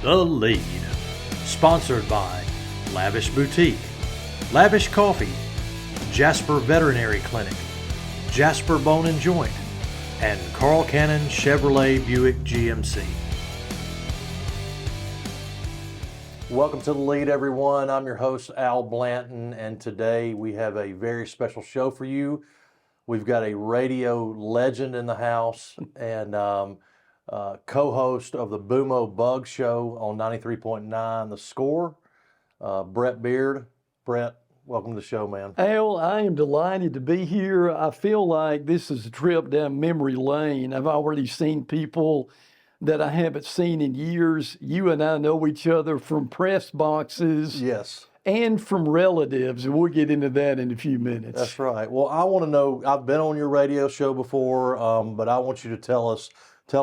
The Lead. Sponsored by Lavish Boutique, Lavish Coffee, Jasper Veterinary Clinic, Jasper Bone and Joint, and Carl Cannon Chevrolet Buick GMC. Welcome to The Lead, everyone. I'm your host, Al Blanton, and today we have a very special show for you. We've got a radio legend in the house and co-host of the Boomo Bugg Show on 93.9 The Score, Brett Beaird. Brett, welcome to the show, man. Al, I am delighted to be here. I feel like this is a trip down memory lane. I've already seen people that I haven't seen in years. You and I know each other from press boxes. Yes. And from relatives, and we'll get into that in a few minutes. That's right. Well, I want to know, I've been on your radio show before, but I want you to tell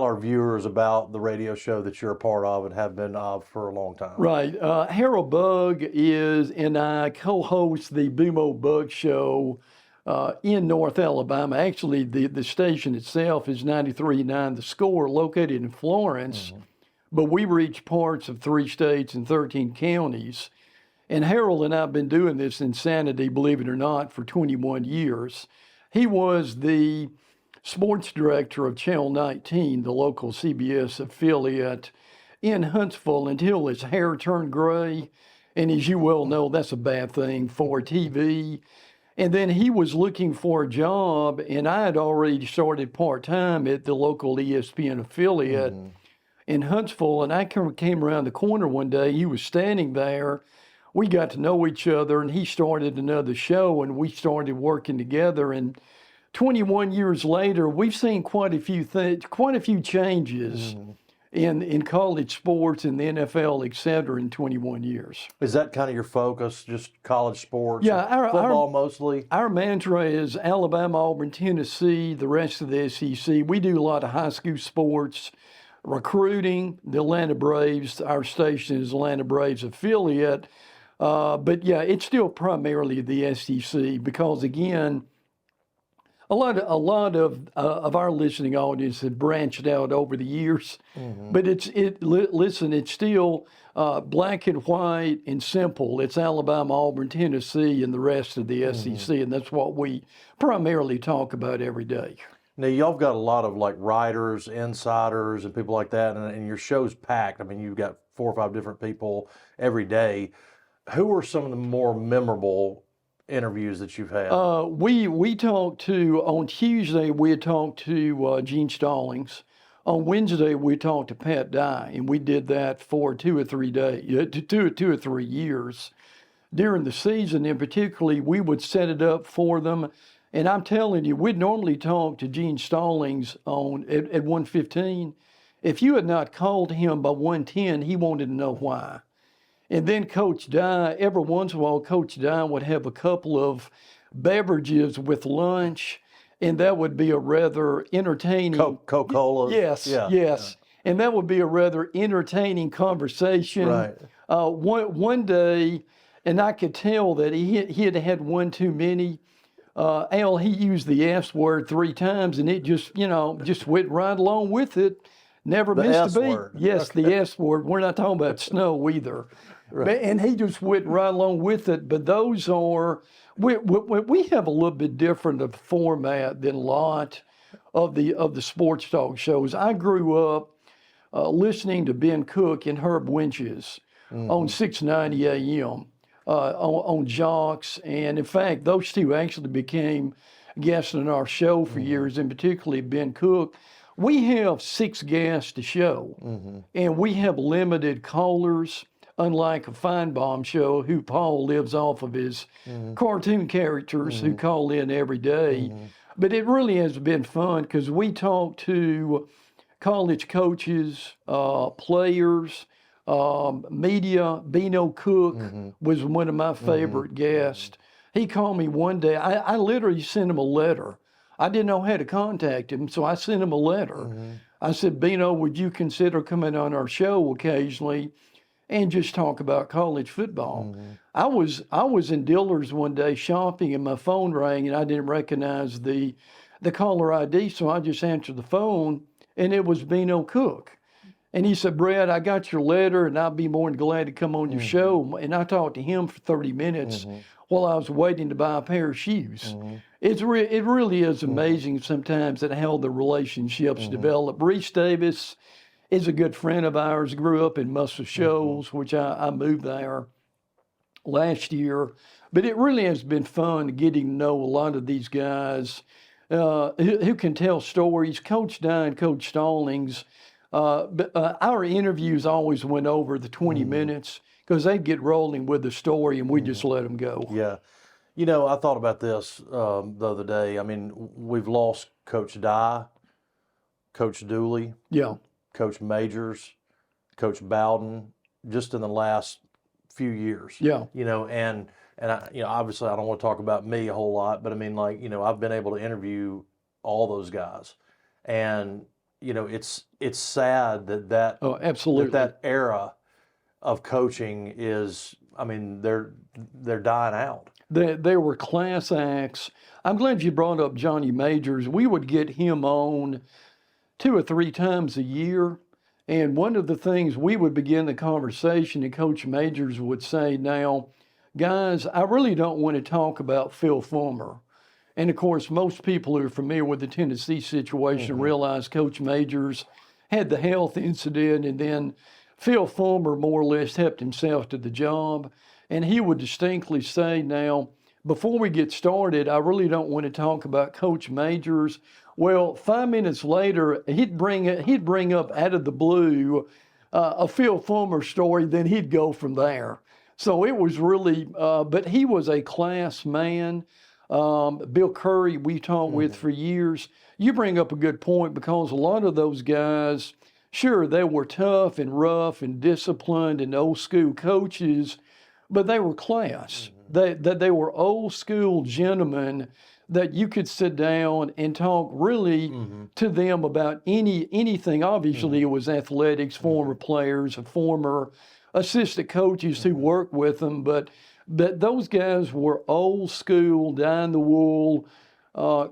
our viewers about the radio show that you're a part of and have been for a long time. Right. Harold Bugg and I co-host the Boomo Bugg Show in North Alabama. Actually, the station itself is 93.9 The Score, located in Florence, but we reach parts of 3 states and 13 counties. And Harold and I have been doing this insanity, believe it or not, for 21 years. He was the sports director of Channel 19, the local CBS affiliate in Huntsville, until his hair turned gray. And as you well know, that's a bad thing for TV. And then he was looking for a job, and I had already started part-time at the local ESPN affiliate in Huntsville. And I came around the corner one day. He was standing there. We got to know each other, and he started another show, and we started working together. And 21 years later, we've seen quite a few changes in college sports and the NFL, et cetera, in 21 years. Is that kind of your focus, just college sports? Yeah, football mostly? Our mantra is Alabama, Auburn, Tennessee, the rest of the SEC. We do a lot of high school sports, recruiting, the Atlanta Braves. Our station is Atlanta Braves affiliate. But yeah, it's still primarily the SEC because, again, a lot of our listening audience have branched out over the years. But it's still black and white and simple. It's Alabama, Auburn, Tennessee, and the rest of the SEC, and that's what we primarily talk about every day. Now, y'all got a lot of like writers, insiders, and people like that, and your show's packed. I mean, you've got 4 or 5 different people every day. Who are some of the more memorable interviews that you've had? We talked to, on Tuesday, we talked to Gene Stallings. On Wednesday, we talked to Pat Dye, and we did that for 2 or 3 days, 2 or 3 years. During the season, and particularly, we would set it up for them. And I'm telling you, we'd normally talk to Gene Stallings at 1:15. If you had not called him by 1:10, he wanted to know why. And then Coach Dye, every once in a while, Coach Dye would have a couple of beverages with lunch, and that would be a rather entertaining... Coca-Cola? Yes. And that would be a rather entertaining conversation. Right. One day, and I could tell that he had had one too many. Al, he used the S word 3 times, and it just went right along with it. Never missed a beat. Word. Yes, Okay. the S word. We're not talking about snow either. Right. And he just went right along with it. But those are, we have a little bit different of format than a lot of the sports talk shows. I grew up listening to Ben Cook and Herb Winches on 690 AM on Jocks. And in fact, those two actually became guests on our show for years, and particularly Ben Cook. We have 6 guests to show, and we have limited callers, unlike a Feinbaum show, who Paul lives off of his cartoon characters who call in every day. But it really has been fun because we talk to college coaches, players, media. Bino Cook was one of my favorite guests. He called me one day. I literally sent him a letter. I didn't know how to contact him, so I sent him a letter. I said, Bino, would you consider coming on our show occasionally and just talk about college football? I was in Dillard's one day shopping, and my phone rang, and I didn't recognize the caller ID, so I just answered the phone, and it was Bino Cook. And he said, Brett, I got your letter, and I'll be more than glad to come on your show. And I talked to him for 30 minutes while I was waiting to buy a pair of shoes. It really is amazing sometimes at how the relationships develop. Reese Davis is a good friend of ours, grew up in Muscle Shoals, which I moved there last year. But it really has been fun getting to know a lot of these guys who can tell stories. Coach Dye and Coach Stallings, but our interviews always went over the 20 minutes because they'd get rolling with the story and we just let them go. Yeah. You know, I thought about this the other day. I mean, we've lost Coach Dye, Coach Dooley, Coach Majors, Coach Bowden, just in the last few years. Yeah. You know, and I, you know, obviously I don't want to talk about me a whole lot, but I mean, like, you know, I've been able to interview all those guys, and you know, it's sad that Oh, absolutely. that era of coaching is, I mean, they're dying out. They were class acts. I'm glad you brought up Johnny Majors. We would get him on 2 or 3 times a year. And one of the things we would begin the conversation, and Coach Majors would say, now, guys, I really don't want to talk about Phil Fulmer. And of course, most people who are familiar with the Tennessee situation realize Coach Majors had the health incident, and then Phil Fulmer more or less helped himself to the job. And he would distinctly say, now, before we get started, I really don't want to talk about Coach Majors. Well, 5 minutes later, he'd bring up out of the blue a Phil Fulmer story, then he'd go from there. So it was really, but he was a class man. Bill Curry, we talked with for years. You bring up a good point, because a lot of those guys, sure, they were tough and rough and disciplined and old school coaches, but they were class. They were old school gentlemen that you could sit down and talk really to them about anything. Obviously, it was athletics, former players, former assistant coaches who worked with them, but those guys were old school, dyed-in-the-wool,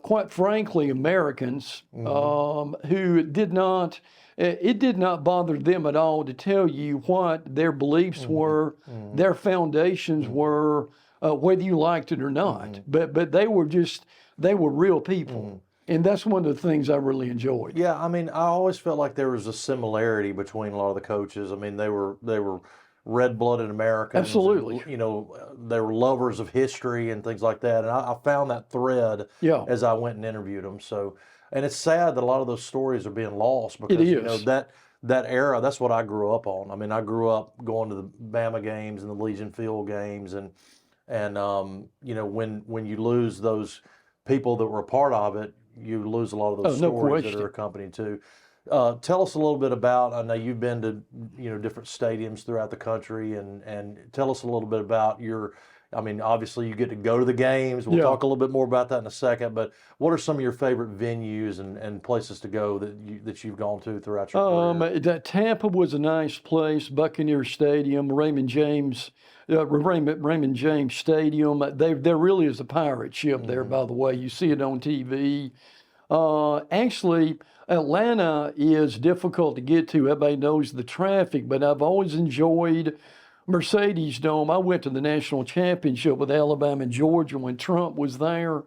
quite frankly, Americans who did not, it did not bother them at all to tell you what their beliefs were, their foundations were, whether you liked it or not. But they were real people. And that's one of the things I really enjoyed. Yeah, I mean, I always felt like there was a similarity between a lot of the coaches. I mean, they were red-blooded Americans. Absolutely. And, you know, they were lovers of history and things like that. And I found that thread as I went and interviewed them. So, and it's sad that a lot of those stories are being lost, because you know that era, that's what I grew up on. I mean, I grew up going to the Bama games and the Legion Field games, and you know, when you lose those people that were a part of it, you lose a lot of those stories that are accompanied too. Tell us a little bit about, I know you've been to, you know, different stadiums throughout the country, and tell us a little bit about your, I mean, obviously you get to go to the games. We'll talk a little bit more about that in a second, but what are some of your favorite venues and places to go that you've gone to throughout your career? Tampa was a nice place, Buccaneer Stadium, Raymond James Stadium. There really is a pirate ship there, by the way. You see it on TV. Actually, Atlanta is difficult to get to. Everybody knows the traffic, but I've always enjoyed Mercedes Dome. I went to the national championship with Alabama and Georgia when Trump was there,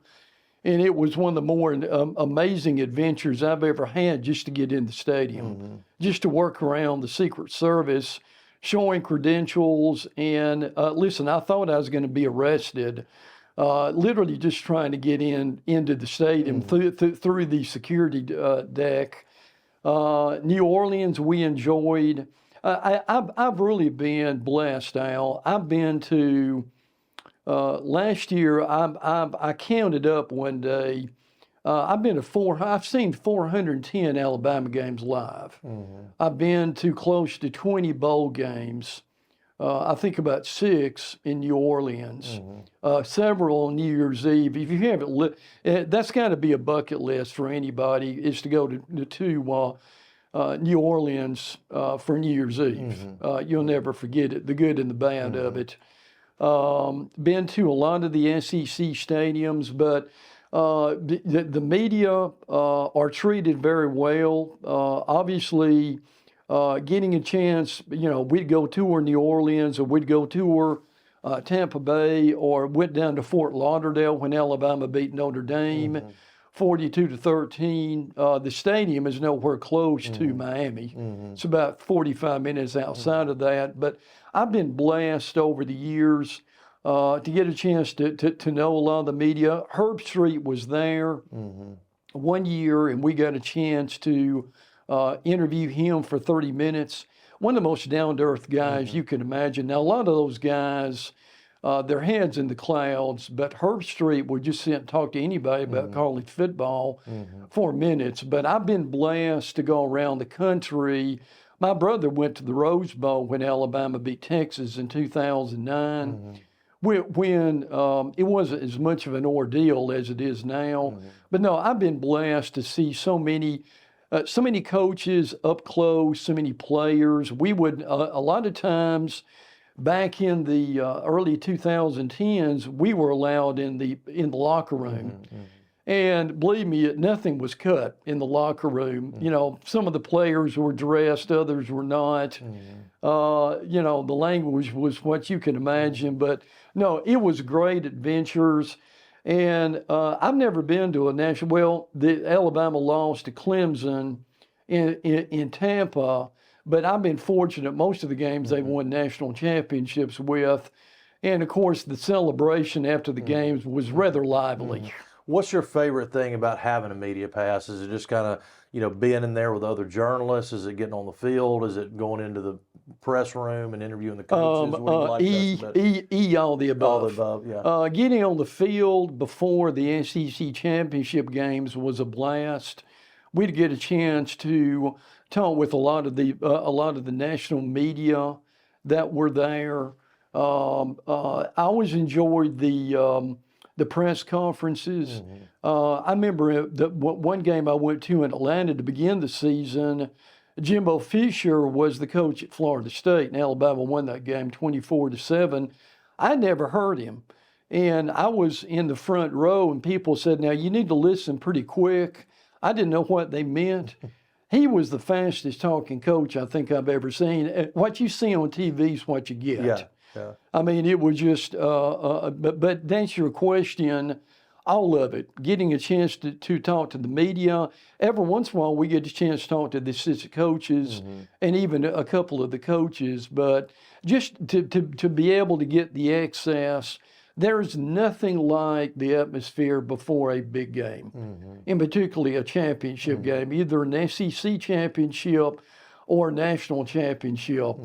and it was one of the more amazing adventures I've ever had, just to get in the stadium, just to work around the Secret Service, showing credentials. And listen, I thought I was going to be arrested, literally just trying to get into the stadium through the security deck. New Orleans, we enjoyed. I've really been blessed, Al. I've been to, last year, I counted up one day, I've seen 410 Alabama games live. I've been to close to 20 bowl games. I think about 6 in New Orleans, several on New Year's Eve. If you haven't, that's got to be a bucket list for anybody, is to go to New Orleans for New Year's Eve. You'll never forget it, the good and the bad of it. Been to a lot of the SEC stadiums, but the media are treated very well. Obviously, getting a chance, we'd go tour New Orleans, or we'd go tour Tampa Bay, or went down to Fort Lauderdale when Alabama beat Notre Dame 42-13. The stadium is nowhere close to Miami. It's about 45 minutes outside of that. But I've been blessed over the years to get a chance to know a lot of the media. Herb Street was there one year, and we got a chance to interview him for 30 minutes. One of the most down-to-earth guys you can imagine. Now, a lot of those guys, their heads in the clouds, but Herb Street would just sit and talk to anybody about college football for minutes. But I've been blessed to go around the country. My brother went to the Rose Bowl when Alabama beat Texas in 2009. When it wasn't as much of an ordeal as it is now. But no, I've been blessed to see so many coaches up close, so many players. We would, a lot of times back in the early 2010s, we were allowed in the locker room. And believe me, nothing was cut in the locker room. Some of the players were dressed, others were not. The language was what you can imagine. But no, it was great adventures. And I've never been to a national. Well, the Alabama lost to Clemson in Tampa, but I've been fortunate. Most of the games they've won national championships with, and of course the celebration after the games was rather lively. What's your favorite thing about having a media pass? Is it just kind of, being in there with other journalists? Is it getting on the field? Is it going into the press room and interviewing the coaches? What do you like all the above. All the above, yeah. Getting on the field before the SEC championship games was a blast. We'd get a chance to talk with a lot of the national media that were there. I always enjoyed the press conferences. I remember one game I went to in Atlanta to begin the season. Jimbo Fisher was the coach at Florida State, and Alabama won that game 24-7. I never heard him, and I was in the front row, and people said, "Now you need to listen pretty quick." I didn't know what they meant. He was the fastest talking coach I think I've ever seen. What you see on TV is what you get. Yeah. I mean, it was just, but to answer your question, all of it. Getting a chance to talk to the media. Every once in a while, we get a chance to talk to the assistant coaches and even a couple of the coaches. But just to be able to get the access, there's nothing like the atmosphere before a big game, and particularly a championship game, either an SEC championship or national championship.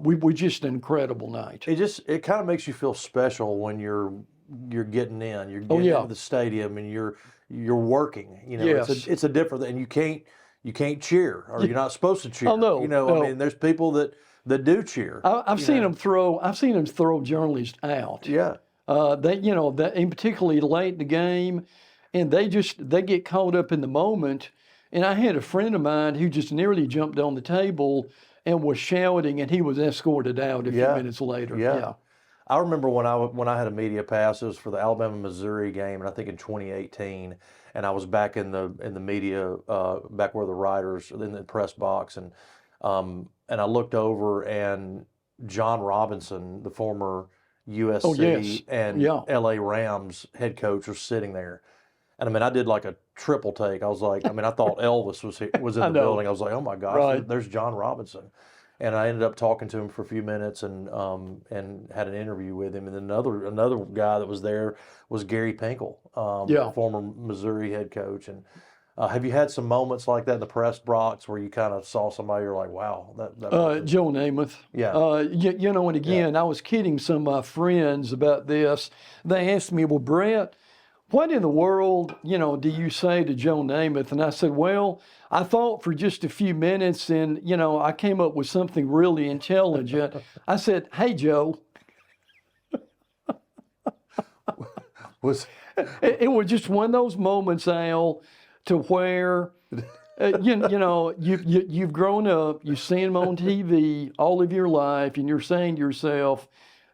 We were just an incredible night. It kind of makes you feel special when you're getting in. You're getting into the stadium and you're working. It's a different, and you can't cheer, or you're not supposed to cheer. Oh no, no. I mean, there's people that do cheer. I've seen them throw journalists out. Yeah. And particularly late in the game, and they get caught up in the moment. And I had a friend of mine who just nearly jumped on the table and was shouting, and he was escorted out a few minutes later. Yeah. I remember when I had a media pass, it was for the Alabama-Missouri game, and I think in 2018, and I was back in the media, back where the writers in the press box, and I looked over, and John Robinson, the former USC and LA Rams head coach, was sitting there. And I mean, I did like a triple take. I was like, I thought Elvis was in the building. I was like, oh my gosh, there's John Robinson. And I ended up talking to him for a few minutes and had an interview with him. And then another guy that was there was Gary Pinkel, former Missouri head coach. And have you had some moments like that in the press box where you kind of saw somebody, you're like, wow, that Joe Namath. Yeah. And again, I was kidding some of my friends about this. They asked me, well, Brett, what in the world, do you say to Joe Namath? And I said, well, I thought for just a few minutes, and, I came up with something really intelligent. I said, hey, Joe. It was just one of those moments, Al, to where, you've grown up, you've seen him on TV all of your life, and you're saying to yourself,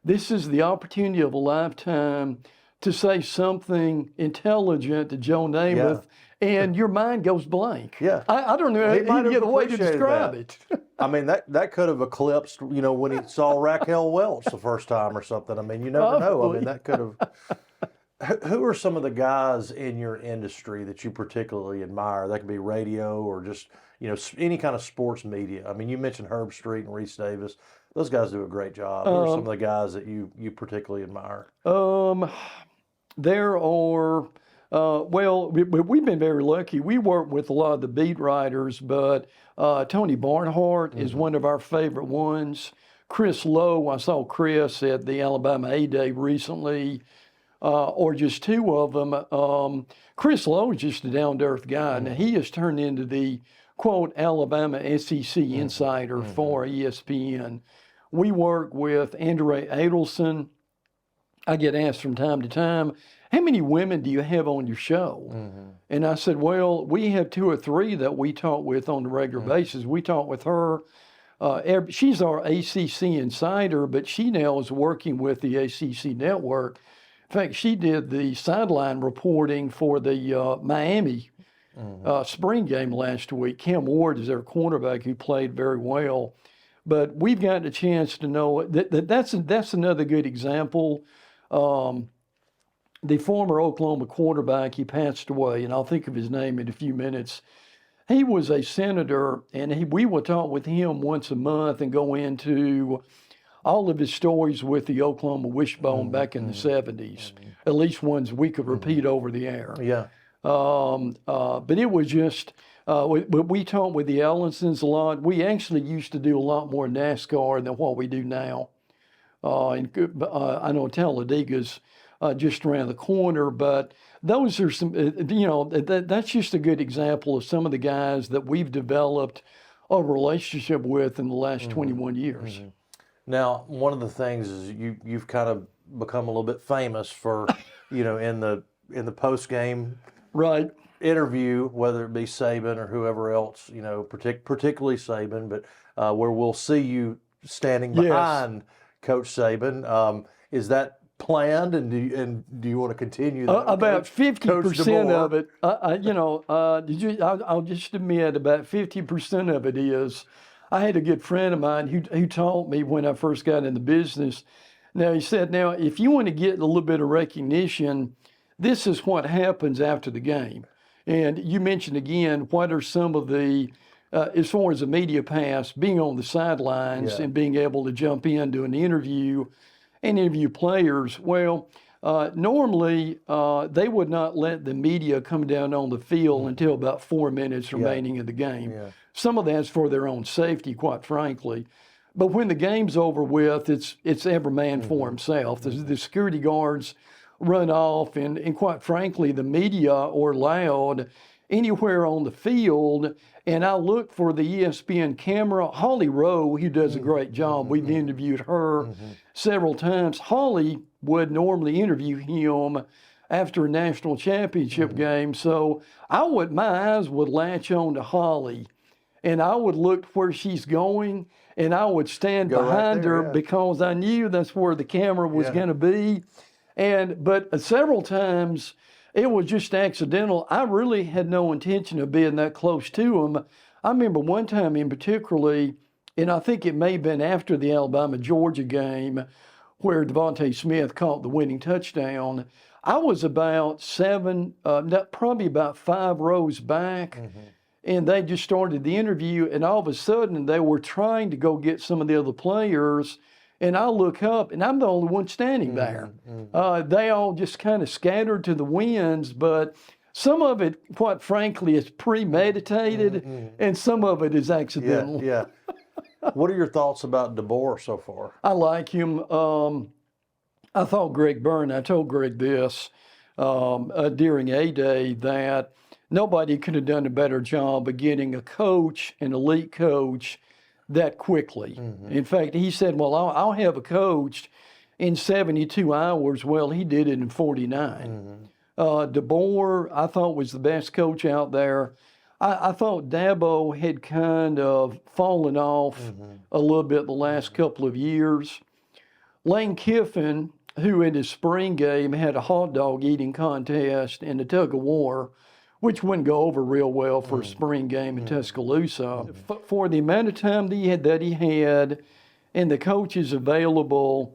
this is the opportunity of a lifetime to say something intelligent to Joe Namath, and your mind goes blank. Yeah. I don't know any other way to describe it. I mean, that could have eclipsed, when he saw Raquel Welch the first time or something. I mean, you never know. I mean, that could have. Who are some of the guys in your industry that you particularly admire? That could be radio or just, any kind of sports media. I mean, you mentioned Herb Street and Reese Davis. Those guys do a great job. Who are some of the guys that you particularly admire? There are, we've been very lucky. We work with a lot of the beat writers, but Tony Barnhart is one of our favorite ones. Chris Lowe, I saw Chris at the Alabama A-Day recently, or just two of them. Chris Lowe is just a down-to-earth guy. Now, he has turned into the, quote, Alabama SEC insider for ESPN. We work with Andre Adelson. I get asked from time to time, how many women do you have on your show? And I said, well, we have 2 or 3 that we talk with on a regular basis. We talk with her. She's our ACC insider, but she now is working with the ACC network. In fact, she did the sideline reporting for the Miami spring game last week. Cam Ward is their cornerback who played very well. But we've gotten a chance to know that's another good example. The former Oklahoma quarterback, he passed away, and I'll think of his name in a few minutes. He was a senator, and we would talk with him once a month and go into all of his stories with the Oklahoma Wishbone back in the 70s, at least ones we could repeat over the air. Yeah. But it was just, we talked with the Allensons a lot. We actually used to do a lot more NASCAR than what we do now. I know Talladega's just around the corner, but those are some, that's just a good example of some of the guys that we've developed a relationship with in the last 21 years. Now, one of the things is you've kind of become a little bit famous for, in the post game interview, whether it be Saban or whoever else, particularly Saban, but where we'll see you standing behind Coach Saban. Is that planned, and do you want to continue that? About 50% of it, I'll just admit, about 50% of it is. I had a good friend of mine who taught me when I first got in the business. Now, he said, if you want to get a little bit of recognition, this is what happens after the game. And you mentioned again, what are some of the, as far as the media pass, being on the sidelines and being able to jump in, do an interview, and interview players. Well, normally they would not let the media come down on the field until about 4 minutes remaining in the game. Yeah. Some of that's for their own safety, quite frankly. But when the game's over with, it's every man for himself. The security guards run off, and quite frankly, the media are allowed anywhere on the field. And I look for the ESPN camera. Holly Rowe, who does a great job. We've interviewed her several times. Holly would normally interview him after a national championship game. So my eyes would latch on to Holly, and I would look where she's going, and I would stand behind her because I knew that's where the camera was going to be. But several times it was just accidental. I really had no intention of being that close to him. I remember one time in particularly, and I think it may have been after the Alabama-Georgia game, where Devontae Smith caught the winning touchdown. I was about probably about 5 rows back, and they just started the interview, and all of a sudden they were trying to go get some of the other players, and I look up, and I'm the only one standing there. They all just kind of scattered to the winds, but some of it, quite frankly, is premeditated, and some of it is accidental. Yeah. What are your thoughts about DeBoer so far? I like him. I thought Greg Byrne, I told Greg this during A-Day, that nobody could have done a better job of getting a coach, an elite coach, that quickly. In fact, he said, well, I'll have a coach in 72 hours. Well, he did it in 49. DeBoer, I thought, was the best coach out there. I thought Dabo had kind of fallen off a little bit the last couple of years. Lane Kiffin, who in his spring game had a hot dog eating contest and a tug of war which wouldn't go over real well for a spring game in Tuscaloosa. For the amount of time that he had and the coaches available,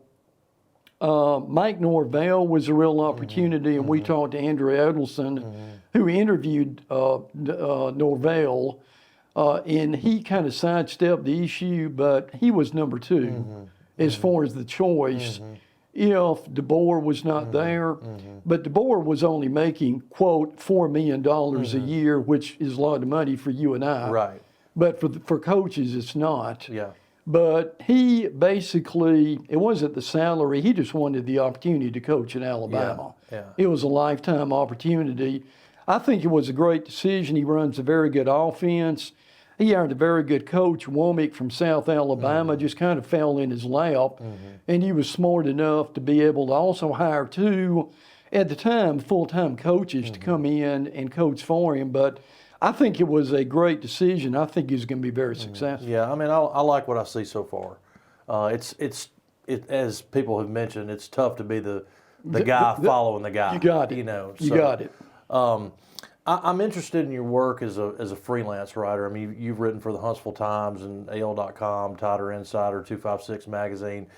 Mike Norvell was a real opportunity, and we talked to Andrew Edelson, who interviewed Norvell, and he kind of sidestepped the issue, but he was number two as far as the choice. If DeBoer was not there, but DeBoer was only making, quote, $4 million a year, which is a lot of money for you and I. Right. But for coaches, it's not. Yeah. But he basically, it wasn't the salary, he just wanted the opportunity to coach in Alabama. Yeah. It was a lifetime opportunity. I think it was a great decision. He runs a very good offense. He hired a very good coach, Womack from South Alabama, just kind of fell in his lap. And he was smart enough to be able to also hire two, at the time, full-time coaches to come in and coach for him. But I think it was a great decision. I think he's going to be very successful. Yeah, I mean, I like what I see so far. It's as people have mentioned, it's tough to be the guy following the guy. You got it. You know, you got it. I'm interested in your work as a freelance writer. I mean, you've written for the Huntsville Times and AL.com, Tider Insider, 256 Magazine.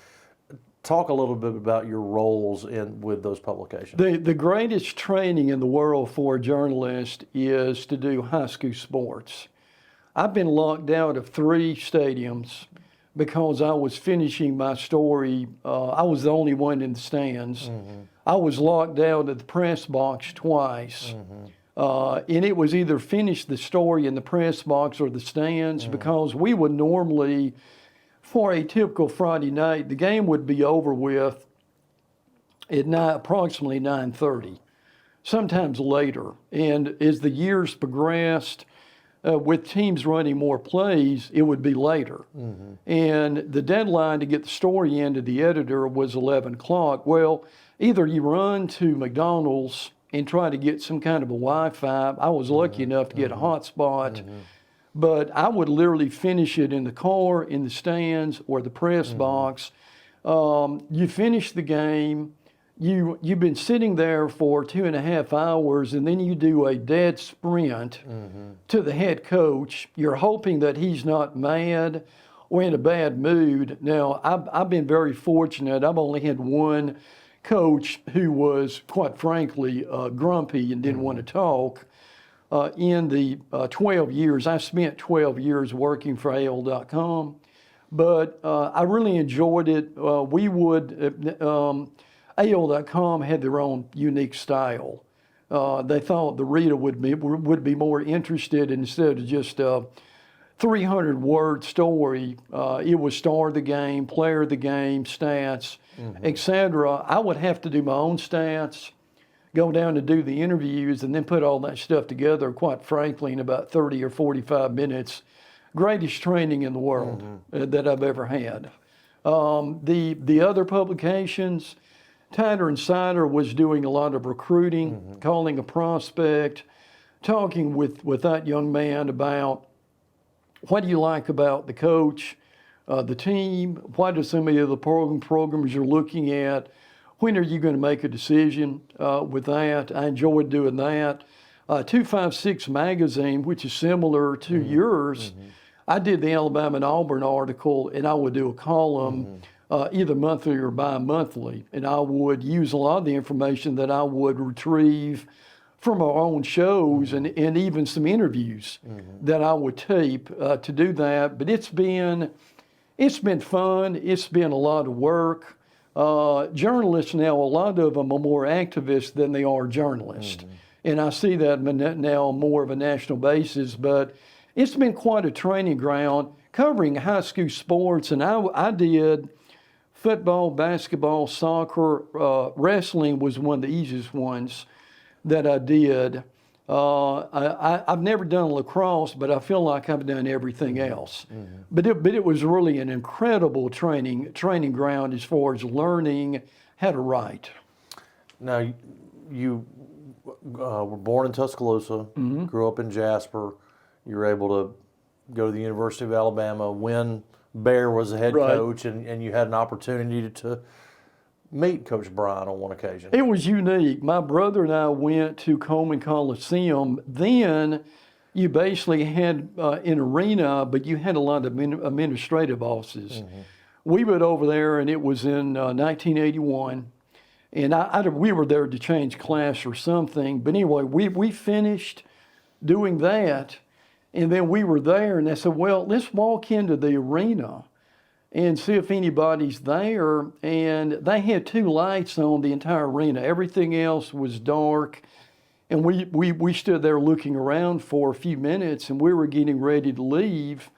Talk a little bit about your roles with those publications. The greatest training in the world for a journalist is to do high school sports. I've been locked out of 3 stadiums because I was finishing my story. I was the only one in the stands. I was locked out of the press box twice. And it was either finish the story in the press box or the stands, because we would normally, for a typical Friday night, the game would be over with at approximately 9:30, sometimes later. And as the years progressed, with teams running more plays, it would be later. And the deadline to get the story into the editor was 11 o'clock. Well, either you run to McDonald's and try to get some kind of a Wi-Fi. I was lucky enough to get a hotspot, but I would literally finish it in the car, in the stands, or the press box. You finish the game, you've been sitting there for 2.5 hours, and then you do a dead sprint to the head coach. You're hoping that he's not mad or in a bad mood. Now, I've been very fortunate. I've only had one coach who was, quite frankly, grumpy and didn't want to talk. In the 12 years, I spent 12 years working for AL.com, but I really enjoyed it. AL.com had their own unique style. They thought the reader would be more interested, instead of just a 300-word story. It was star of the game, player of the game, stats, etc. I would have to do my own stats, go down to do the interviews, and then put all that stuff together, quite frankly, in about 30 or 45 minutes. Greatest training in the world that I've ever had. The other publications, Tider Insider was doing a lot of recruiting, calling a prospect, talking with that young man about what do you like about the coach, the team, what are some of the programs you're looking at, when are you going to make a decision with that. I enjoyed doing that. 256 Magazine, which is similar to yours, I did the Alabama and Auburn article, and I would do a column either monthly or bi-monthly, and I would use a lot of the information that I would retrieve from our own shows and even some interviews that I would tape to do that. But it's been fun. It's been a lot of work. Journalists now, a lot of them are more activists than they are journalists. And I see that now on more of a national basis, but it's been quite a training ground covering high school sports. And I did football, basketball, soccer, wrestling was one of the easiest ones that I did. I've never done lacrosse, but I feel like I've done everything else. But it was really an incredible training ground as far as learning how to write. Now, you were born in Tuscaloosa, grew up in Jasper. You were able to go to the University of Alabama when Bear was the head coach, and you had an opportunity to meet Coach Bryant on one occasion. It was unique. My brother and I went to Coleman Coliseum. Then you basically had an arena, but you had a lot of administrative offices. We went over there, and it was in 1981. And we were there to change class or something. But anyway, we finished doing that. And then we were there, and I said, well, let's walk into the arena and see if anybody's there. And they had 2 lights on the entire arena. Everything else was dark. And we stood there looking around for a few minutes, and we were getting ready to leave.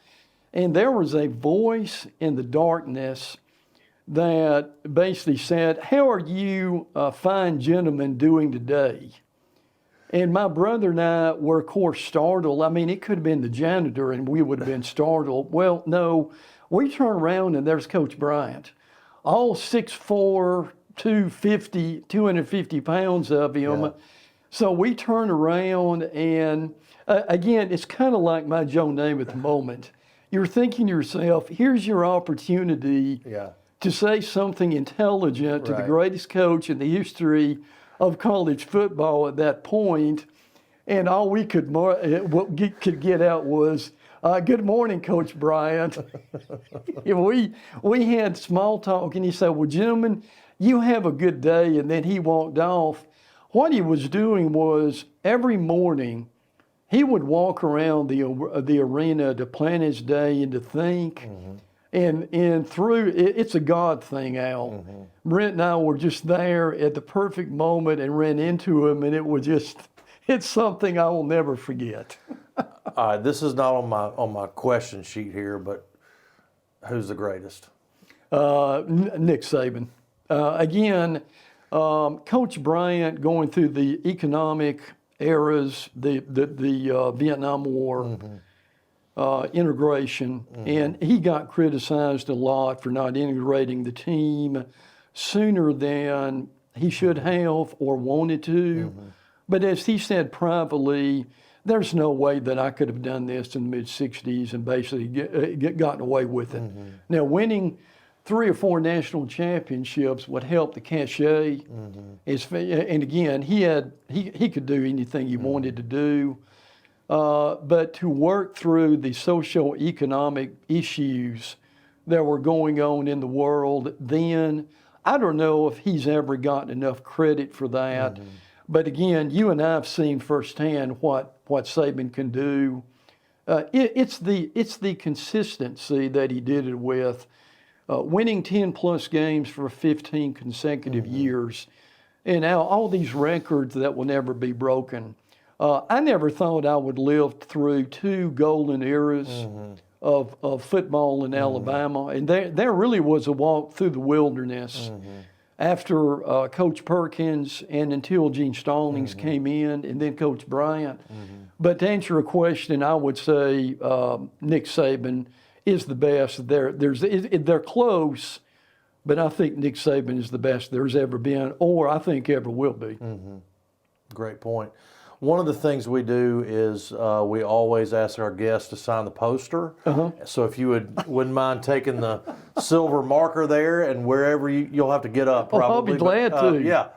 And there was a voice in the darkness that basically said, how are you fine gentlemen doing today? And my brother and I were, of course, startled. I mean, it could have been the janitor, and we would have been startled. Well, no, we turn around, and there's Coach Bryant. All 6'4", 250 pounds of him. Yeah. So we turn around, and again, it's kind of like my Joe Namath moment. You're thinking to yourself, here's your opportunity to say something intelligent to the greatest coach in the history of college football at that point, and all we could get out was, good morning, Coach Bryant. we had small talk, and he said, well, gentlemen, you have a good day, and then he walked off. What he was doing was every morning he would walk around the arena to plan his day and to think. And through, it's a God thing, Al. Brent and I were just there at the perfect moment and ran into him, and it was just, it's something I will never forget. All right, this is not on my question sheet here, but who's the greatest? Nick Saban. Again, Coach Bryant going through the economic eras, the Vietnam War, integration, and he got criticized a lot for not integrating the team sooner than he should have or wanted to. But as he said privately, there's no way that I could have done this in the mid-'60s and basically gotten away with it. Now, winning 3 or 4 national championships would help the cachet. And again, he could do anything he wanted to do. But to work through the socio-economic issues that were going on in the world then, I don't know if he's ever gotten enough credit for that. But again, you and I have seen firsthand what Saban can do. It's the consistency that he did it with, winning 10-plus games for 15 consecutive years, and now all these records that will never be broken. I never thought I would live through 2 golden eras of football in Alabama, and there really was a walk through the wilderness after Coach Perkins and until Gene Stallings came in, and then Coach Bryant. But to answer your question, I would say Nick Saban is the best. They're close, but I think Nick Saban is the best there's ever been, or I think ever will be. Great point. One of the things we do is we always ask our guests to sign the poster. So if you wouldn't mind taking the silver marker there, and wherever you'll have to get up probably. I'll be glad to. Yeah.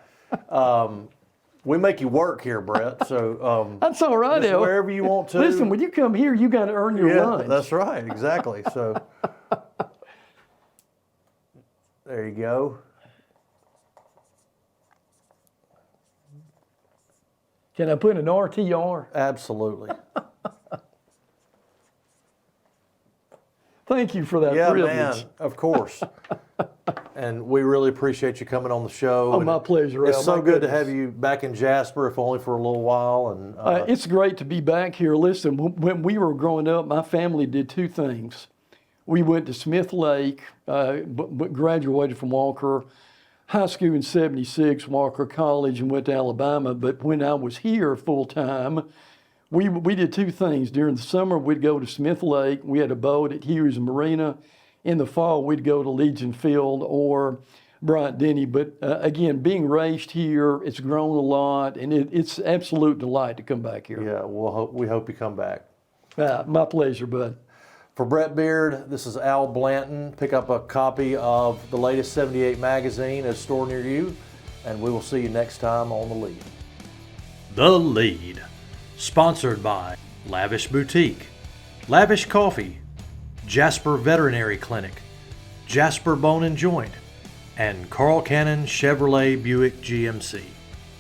We make you work here, Brett. So that's all right, Al. Wherever you want to. Listen, when you come here, you got to earn your lunch. That's right. Exactly. So there you go. Can I put an RTR? Absolutely. Thank you for that privilege. Yeah, man, of course. And we really appreciate you coming on the show. Oh, my pleasure, Al. It's so good to have you back in Jasper, if only for a little while. And it's great to be back here. Listen, when we were growing up, my family did 2 things. We went to Smith Lake, but graduated from Walker High School in '76, Walker College, and went to Alabama. But when I was here full time, we did 2 things. During the summer, we'd go to Smith Lake. We had a boat at Hughes Marina. In the fall, we'd go to Legion Field or Bryant-Denny. But again, being raised here, it's grown a lot, and it's absolute delight to come back here. Yeah, we hope you come back. My pleasure, bud. For Brett Beaird, this is Al Blanton. Pick up a copy of the latest 78 magazine at a store near you, and we will see you next time on The Lead. The Lead, sponsored by Lavish Boutique, Lavish Coffee, Jasper Veterinary Clinic, Jasper Bone and Joint, and Carl Cannon Chevrolet Buick GMC.